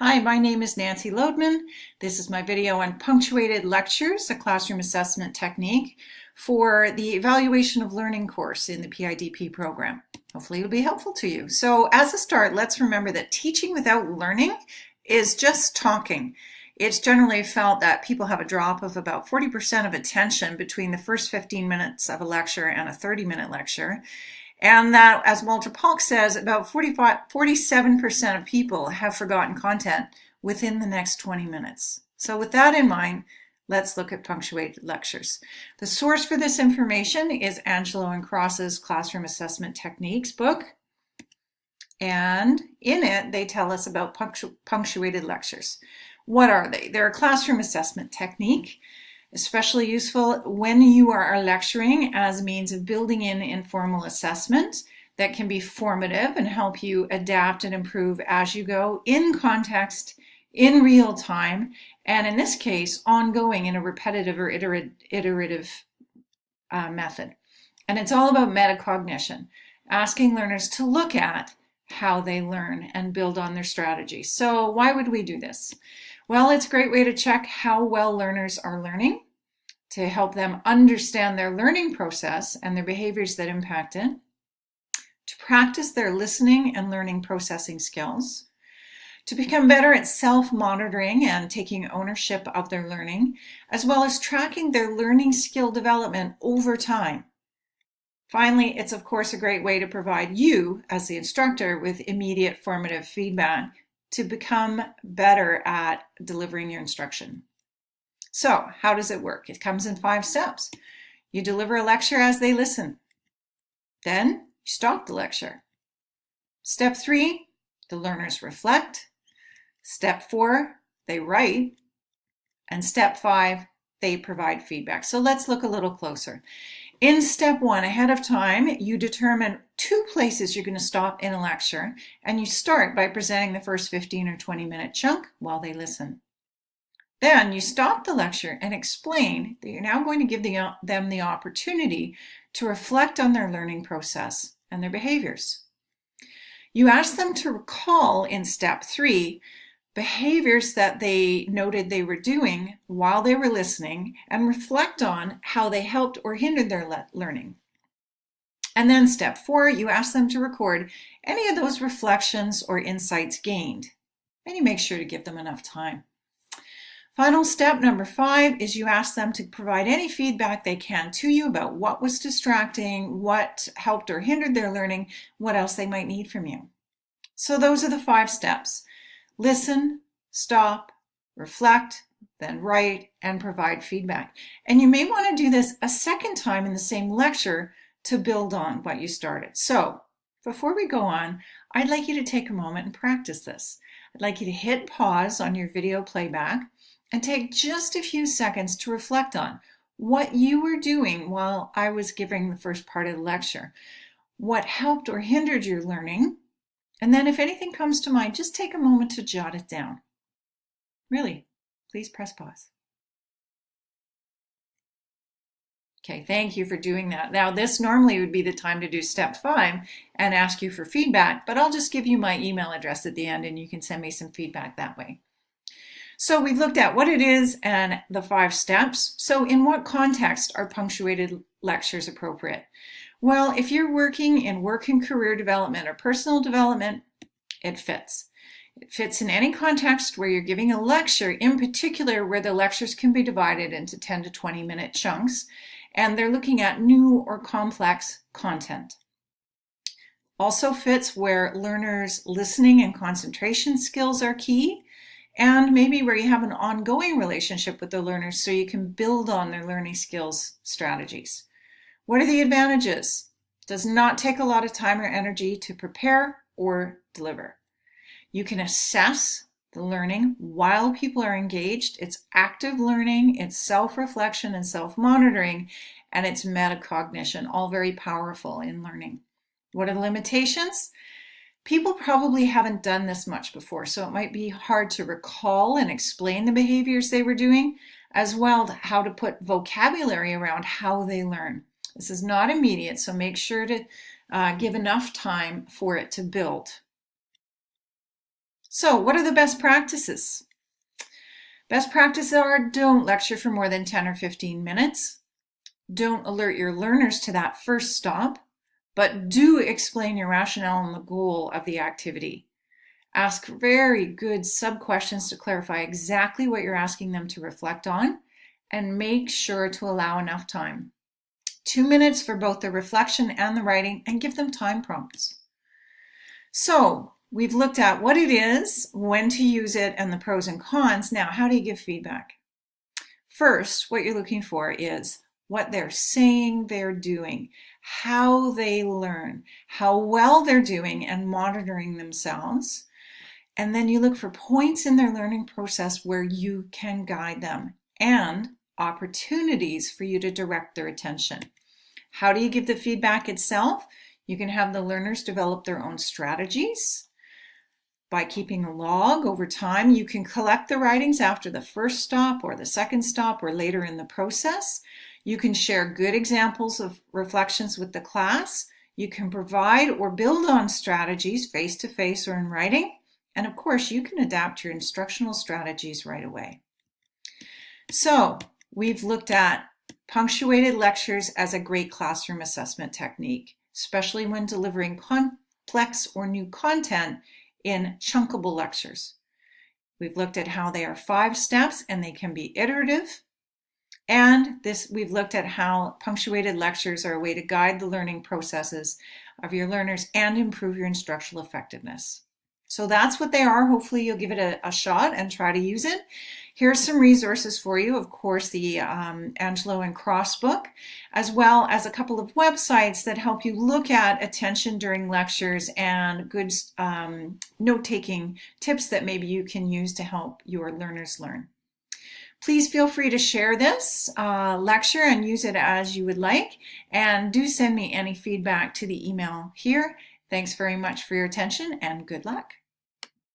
Hi, my name is Nancy Lodeman. This is my video on punctuated lectures, a classroom assessment technique for the evaluation of learning course in the PIDP program. Hopefully it'll be helpful to you. So as a start, let's remember that teaching without learning is just talking. It's generally felt that people have a drop of about 40% of attention between the first 15 minutes of a lecture and a 30-minute lecture. And that, as Walter Palk says, about 47% of people have forgotten content within the next 20 minutes. So with that in mind, let's look at punctuated lectures. The source for this information is Angelo and Cross's Classroom Assessment Techniques book. And in it, they tell us about punctuated lectures. What are they? They're a classroom assessment technique, especially useful when you are lecturing as a means of building in informal assessment that can be formative and help you adapt and improve as you go in context, in real time, and in this case, ongoing in a repetitive or iterative method. And it's all about metacognition, asking learners to look at how they learn and build on their strategy. So why would we do this? Well, it's a great way to check how well learners are learning, to help them understand their learning process and their behaviors that impact it, to practice their listening and learning processing skills, to become better at self-monitoring and taking ownership of their learning, as well as tracking their learning skill development over time. Finally, it's of course a great way to provide you, as the instructor, with immediate formative feedback to become better at delivering your instruction. So, how does it work? It comes in 5 steps. You deliver a lecture as they listen. Then, you stop the lecture. Step 3, the learners reflect. Step 4, they write. And step 5, they provide feedback. So let's look a little closer. In step 1, ahead of time, you determine 2 places you're going to stop in a lecture, and you start by presenting the first 15 or 20-minute chunk while they listen. Then you stop the lecture and explain that you're now going to give them the opportunity to reflect on their learning process and their behaviors. You ask them to recall in step 3 behaviors that they noted they were doing while they were listening and reflect on how they helped or hindered their learning. And then step 4, you ask them to record any of those reflections or insights gained. And you make sure to give them enough time. Final step number 5 is you ask them to provide any feedback they can to you about what was distracting, what helped or hindered their learning, what else they might need from you. So those are the 5 steps. Listen, stop, reflect, then write, and provide feedback. And you may want to do this a second time in the same lecture to build on what you started. So before we go on, I'd like you to take a moment and practice this. I'd like you to hit pause on your video playback and take just a few seconds to reflect on what you were doing while I was giving the first part of the lecture, what helped or hindered your learning, and then if anything comes to mind, just take a moment to jot it down. Really, please press pause. Okay, thank you for doing that. Now, this normally would be the time to do step 5 and ask you for feedback, but I'll just give you my email address at the end and you can send me some feedback that way. So we've looked at what it is and the 5 steps. So in what context are punctuated lectures appropriate? Well, if you're working in work and career development or personal development, it fits. It fits in any context where you're giving a lecture, in particular where the lectures can be divided into 10 to 20-minute chunks, and they're looking at new or complex content. Also fits where learners' listening and concentration skills are key, and maybe where you have an ongoing relationship with the learners so you can build on their learning skills strategies. What are the advantages? It does not take a lot of time or energy to prepare or deliver. You can assess the learning while people are engaged. It's active learning, it's self-reflection and self-monitoring, and it's metacognition, all very powerful in learning. What are the limitations? People probably haven't done this much before, so it might be hard to recall and explain the behaviors they were doing, as well as how to put vocabulary around how they learn. This is not immediate, so make sure to give enough time for it to build. So what are the best practices? Best practices are don't lecture for more than 10 or 15 minutes. Don't alert your learners to that first stop, but do explain your rationale and the goal of the activity. Ask very good sub-questions to clarify exactly what you're asking them to reflect on, and make sure to allow enough time. 2 minutes for both the reflection and the writing, and give them time prompts. So we've looked at what it is, when to use it, and the pros and cons. Now, how do you give feedback? First, what you're looking for is what they're saying they're doing, how they learn, how well they're doing, and monitoring themselves. And then you look for points in their learning process where you can guide them and opportunities for you to direct their attention. How do you give the feedback itself? You can have the learners develop their own strategies. By keeping a log over time, you can collect the writings after the first stop or the second stop or later in the process. You can share good examples of reflections with the class. You can provide or build on strategies face-to-face or in writing. And of course, you can adapt your instructional strategies right away. So we've looked at punctuated lectures as a great classroom assessment technique, especially when delivering complex or new content in chunkable lectures. We've looked at how they are 5 steps and they can be iterative. And we've looked at how punctuated lectures are a way to guide the learning processes of your learners and improve your instructional effectiveness. So that's what they are. Hopefully you'll give it a shot and try to use it. Here's some resources for you. Of course, the Angelo and Cross book, as well as a couple of websites that help you look at attention during lectures and good note-taking tips that maybe you can use to help your learners learn. Please feel free to share this lecture and use it as you would like. And do send me any feedback to the email here. Thanks very much for your attention and good luck.